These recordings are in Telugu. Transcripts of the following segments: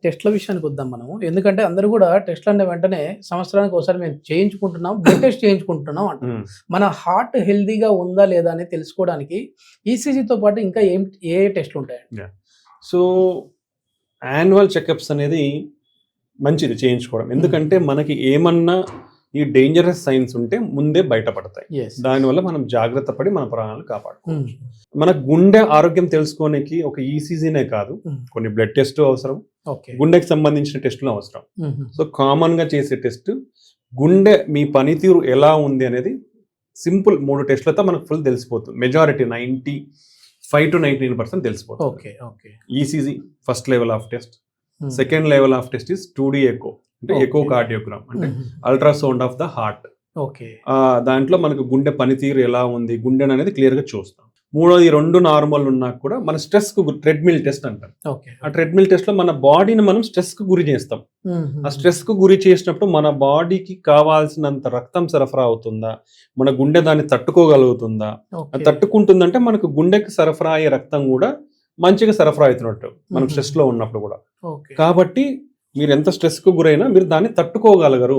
టెస్ట్‌ల విషయానికి వద్దాం మనము. ఎందుకంటే అందరూ గూడా టెస్ట్‌లన్న వెంటనే సంవత్సరానికి ఒకసారి మేము చేయించుకుంటున్నాం. బ్లడ్ టెస్ట్ చేయించుకుంటున్నాం అంటారు. హ్మ్. మన హార్ట్ హెల్తీగా ఉందా లేదా అని తెలుసుకోవడానికి ఈసీజీతో పాటు ఇంకా ఏ టెస్ట్‌లుంటాయండి? యాహ్! సో, యాన్యువల్ చెకప్స్ అనేది మంచిది చేయించుకోవడం. ఎందుకంటే మనకి ఏమన్నా ఈ డేంజరస్ సైన్స్ ఉంటే ముందే బయటపడతాయి. యెస్. దానివల్ల మనం జాగ్రత్త పడి మన ప్రాణాలు హ్మ్. కాపాడుకోవచ్చు. మన గుండె ఆరోగ్యం తెలుసుకోనికి ఒక ఈసీజీనే కాదు, హ్మ్. కొన్ని బ్లడ్ టెస్ట్ అవసరం, ఓకే. గుండెకి సంబంధించిన టెస్టులు అవసరం. హుహు. సో కామన్‌గా చేసే టెస్ట్ గుండె మీ పనితీరు ఎలా ఉంది అనేది సింపుల్ 3 టెస్టులతో మనకు ఫుల్ తెలిసిపోతుంది. మెజారిటీ 95-99% తెలిసిపోతుంది. Okay. Okay. ECG first level of test. Hmm. Second level of test is 2D echo, అంటే ఓకే. ఎకో కార్డియోగ్రామ్, అంటే హుహు. Ultrasound of the heart. Okay. దాంట్లో మనకు గుండె పనితీరు ఎలా ఉంది, గుండె అనేది క్లియర్‌గా చూస్తాం. మూడోది 2 నార్మల్ ఉన్నా కూడా మన స్ట్రెస్‌కు ట్రెడ్‌మిల్ టెస్ట్ అంటారు. ఓకే. ఆ ట్రెడ్‌మిల్ టెస్ట్‌లో మన బాడీని మనం స్ట్రెస్‌కు గురి చేస్తాం. హుహు. ఆ స్ట్రెస్‌కు గురి చేసినప్పుడు మన బాడీకి కావాల్సినంత రక్తం సరఫరా అవుతుందా? మన గుండె దాన్ని తట్టుకోగలుగుతుందా? అది ఓకే. తట్టుకుంటుందంటే మనకు గుండెకి సరఫరా అయ్యే రక్తం కూడా మంచిగా సరఫరా అవుతున్నట్టు మనం స్ట్రెస్‌లో ఉన్నప్పుడు కూడా. ఓకే. కాబట్టి మీరు ఎంత స్ట్రెస్‌కు గురైనా మీరు దాన్ని తట్టుకోగలగరు.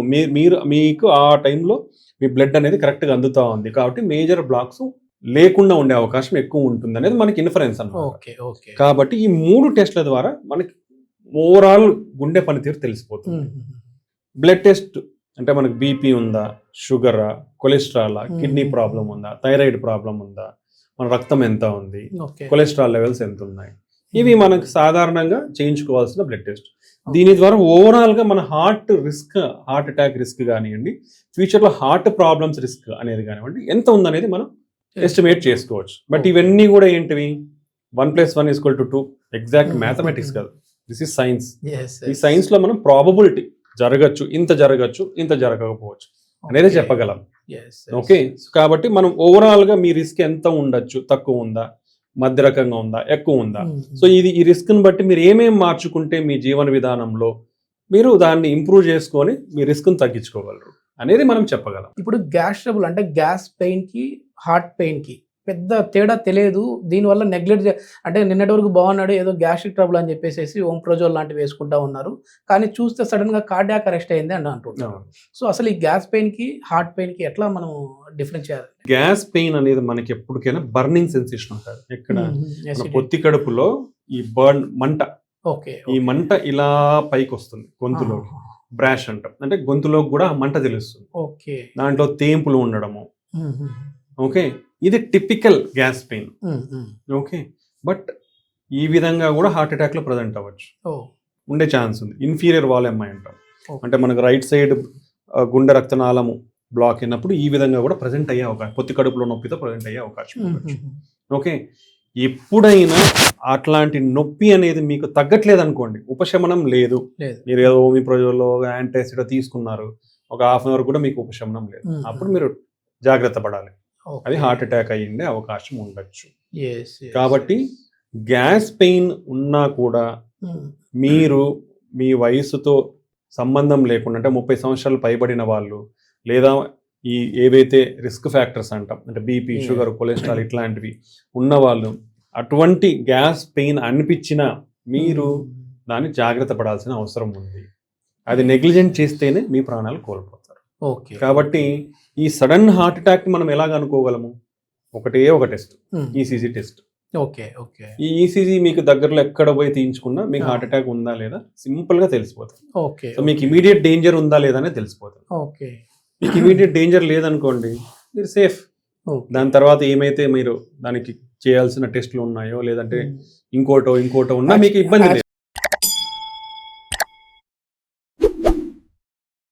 మీకు ఆ టైంలో మీ బ్లడ్ అనేది కరెక్ట్‌గా అందుతా ఉంది. కాబట్టి మేజర్ బ్లాక్స్ లేకుండా ఉండే అవకాశం ఎక్కువ ఉంటుందనేది మనకి ఇన్ఫరెన్స్ అన్నమాట. ఓకే. ఓకే. కాబట్టి ఈ 3 టెస్ట్‌ల ద్వారా మనకి ఓవరాల్ గుండె పనితీరు తెలిసిపోతుంది. హుహు. బ్లడ్ టెస్ట్ అంటే మనకు బీపీ ఉందా? షుగరా? కొలెస్ట్రాలా? కిడ్నీ ప్రాబ్లమ్ ఉందా? థైరాయిడ్ ప్రాబ్లమ్ ఉందా? మన రక్తం ఎంత ఉంది? ఓకే. కొలెస్ట్రాల్ లెవెల్స్ ఎంతున్నాయి? ఇవి మనకు సాధారణంగా చేయించుకోవాల్సిన బ్లడ్ టెస్ట్. దీని ద్వారా ఓవరాల్‌గా మన హార్ట్ అటాక్ రిస్క్ గానియండి, ఫ్యూచర్‌లో హార్ట్ ప్రాబ్లమ్స్ రిస్క్ అనేది గానివ్వండి, ఎంత ఉందనేది మనం ఎస్టిమేట్ చేసుకోవచ్చు. బట్ ఇవన్నీ గూడా ఏంటివి? 1+1=2 ఎగ్జాక్ట్ మ్యాథమెటిక్స్ కాదు. This is science. యెస్. ఈ సైన్స్‌లో మనం ప్రాబబిలిటీ జరగచ్చు, ఇంత జరగచ్చు, ఇంత జరగకపోవచ్చు అనేది చెప్పగలం. యెస్. ఓకే. కాబట్టి మనం ఓవరాల్‌గా మీ రిస్క్ ఎంత ఉండొచ్చు? తక్కువ ఉందా? మధ్య రకంగా ఉందా? ఎక్కువ ఉందా? సో ఈ రిస్క్‌ని బట్టి మీరు ఏమేం మార్చుకుంటే మీ జీవన విధానంలో మీరు దాన్ని ఇంప్రూవ్ చేసుకొని మీ రిస్క్‌ని తగ్గించుకోగలరు అనేది మనం చెప్పగలం. ఇప్పుడు గ్యాస్ ట్రబుల్ అంటే గ్యాస్ పెయిన్‌కి, హార్ట్ పెయిన్‌కి పెద్ద తేడా తెలియదు. దీనివల్ల అంటే నిన్నటి వరకు బాగున్నాడు. ఏదో గ్యాస్ట్రిక్ ట్రబుల్ అని చెప్పేసేసి ఓంప్రోజోల్ లాంటివి వేసుకుంటా ఉన్నారు. కానీ చూస్తే సడెన్‌గా కార్డియాక్ అరెస్ట్ అయింది అని అంటుంటారు. సో అసలు ఈ గ్యాస్ పెయిన్‌కి, హార్ట్ పెయిన్‌కి ఎట్లా మనం డిఫరెన్స్ చేయాలి? గ్యాస్ పెయిన్ అనేది మనకి ఎప్పటికైనా బర్నింగ్ సెన్సేషన్ ఉంటది. ఎక్కడ? మన పొత్తి కడుపులో ఈ మంట. ఓకే. ఈ మంట ఇలా పైకొస్తుంది గొంతులోకి. బ్రాష్ అంటాం. అంటే గొంతులోకి కూడా ఆ మంట తెలుస్తుంది. ఓకే. దాంట్లో తేంపులు ఉండడము. హుహు. ఓకే. ఇది typical gas pain. Okay. But ఈ విధంగా కూడా హార్ట్ అటాక్‌లో ప్రెజెంట్ అవ్వచ్చు. ఓహ్! ఉండే ఛాన్స్ ఉంది. ఇన్ఫీరియర్ వాల్ ఎంఐ అంటాం. ఓకే. అంటే మనకు రైట్ సైడ్ గుండె రక్తనాళము బ్లాక్ అయినప్పుడు ఈ విధంగా కూడా ప్రెజెంట్ అయ్యే అవకాశం, పొత్తి కడుపులో నొప్పితో ప్రెజెంట్ అయ్యే అవకాశం ఉండొచ్చు. ఓకే. ఎప్పుడైనా అట్లాంటి నొప్పి అనేది మీకు తగ్గట్లేదనుకోండి, ఉపశమనం లేదు. మీరు ఏదో ఓమిప్రోజోలో, యాంటాసిడో తీసుకున్నారు. ఒక హాఫ్ అన్ అవర్ కూడా మీకు ఉపశమనం లేదు. అప్పుడు మీరు జాగ్రత్త పడాలి. అది హార్ట్ అటాక్ అయ్యిండే అవకాశం ఉండొచ్చు. కాబట్టి గ్యాస్ పెయిన్ ఉన్నా కూడా మీరు మీ వయసుతో సంబంధం లేకుండా, అంటే 30 సంవత్సరాలు పైబడిన వాళ్ళు, లేదా ఈ ఏవైతే రిస్క్ ఫ్యాక్టర్స్ అంటాం, అంటే బీపీ, షుగర్, కొలెస్ట్రాల్ ఇట్లాంటివి ఉన్నవాళ్ళు, అటువంటి గ్యాస్ పెయిన్ అనిపించినా మీరు దాన్ని జాగ్రత్త పడాల్సిన అవసరం ఉంది. అది నెగ్లిజెంట్ చేస్తేనే మీ ప్రాణాలు కోల్పోతారు. ఓకే. కాబట్టి ఈ సడన్ హార్ట్ అటాక్ మనం ఎలాగ అనుకోగలము? ఒకటే ఒక test, ECG test. Okay. Okay. ఈ ఈసీజీ మీకు దగ్గరలో ఎక్కడ పోయి తీయించుకున్నా మీకు హార్ట్ అటాక్ ఉందా లేదా సింపుల్‌గా తెలిసిపోతుంది. ఓకే. సో మీకు ఇమీడియట్ డేంజర్ ఉందా లేదా అనేది తెలిసిపోతుంది. ఓకే. మీకు ఇమీడియట్ డేంజర్ లేదనుకోండి, మీరు సేఫ్. దాని తర్వాత ఏమైతే మీరు దానికి చేయాల్సిన టెస్టులు ఉన్నాయో, లేదంటే ఇంకోటో ఉన్నా మీకు ఇబ్బంది లేదు.